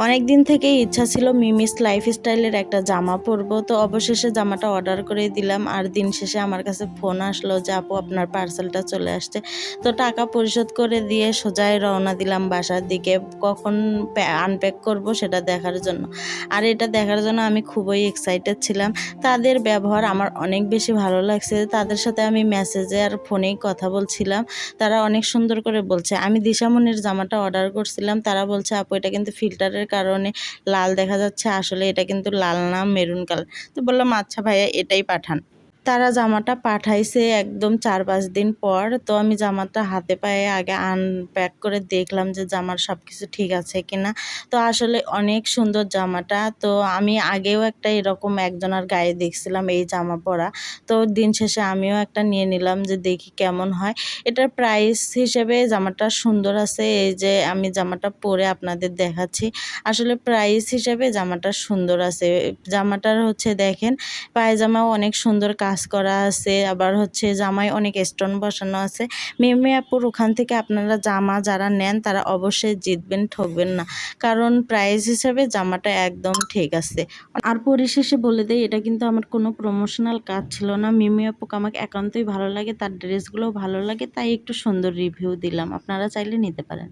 অনেক দিন থেকেই ইচ্ছা ছিল মিমিস লাইফস্টাইলের একটা জামা পরবো, তো অবশেষে জামাটা অর্ডার করে দিলাম। আর দিন শেষে আমার কাছে ফোন আসলো যে আপু আপনার পার্সেলটা চলে আসছে। তো টাকা পরিশোধ করে দিয়ে সোজাই রওনা দিলাম বাসার দিকে, কখন আনপ্যাক করব সেটা দেখার জন্য। আর এটা দেখার জন্য আমি খুবই এক্সাইটেড ছিলাম। তাদের ব্যবহার আমার অনেক বেশি ভালো লাগছে। তাদের সাথে আমি মেসেজে আর ফোনেই কথা বলছিলাম। তারা অনেক সুন্দর করে বলছে। আমি দিশামণির জামাটা অর্ডার করছিলাম, তারা বলছে আপু এটা কিন্তু ফিল্টারের কারণে লাল দেখা যাচ্ছে, আসলে এটা কিন্তু লাল না, মেরুন কালার। তো বললাম আচ্ছা ভাইয়া এটাই পাঠান। তারা জামাটা পাঠাইছে একদম 4-5 দিন পর। তো আমি জামাটা হাতে পায়ে আগে আনপ্যাক করে দেখলাম যে জামার সব কিছু ঠিক আছে কিনা। তো আসলে অনেক সুন্দর জামাটা। তো আমি আগেও একটা এরকম একজনের গায়ে দেখছিলাম এই জামা পরা। তো দিন শেষে আমিও একটা নিয়ে নিলাম যে দেখি কেমন হয়। এটার প্রাইস হিসেবে জামাটা সুন্দর আছে। এই যে আমি জামাটা পরে আপনাদের দেখাচ্ছি। আসলে প্রাইস হিসেবে জামাটা সুন্দর আছে। জামাটার হচ্ছে দেখেন পায়জামাও অনেক সুন্দর কাজ করা আছে, আবার হচ্ছে জামায় অনেক স্টোন বসানো আছে। মিমি আপুর ওখান থেকে আপনারা জামা যারা নেন তারা অবশ্যই জিতবেন, ঠকবেন না, কারণ প্রাইস হিসেবে জামাটা একদম ঠিক আছে। আর পরিশেষে বলে দেই এটা কিন্তু আমার কোনো প্রমোশনাল কাজ ছিল না। মিমি আপুকে আমাকে একান্তই ভালো লাগে, তার ড্রেসগুলোও ভালো লাগে, তাই একটু সুন্দর রিভিউ দিলাম। আপনারা চাইলে নিতে পারেন।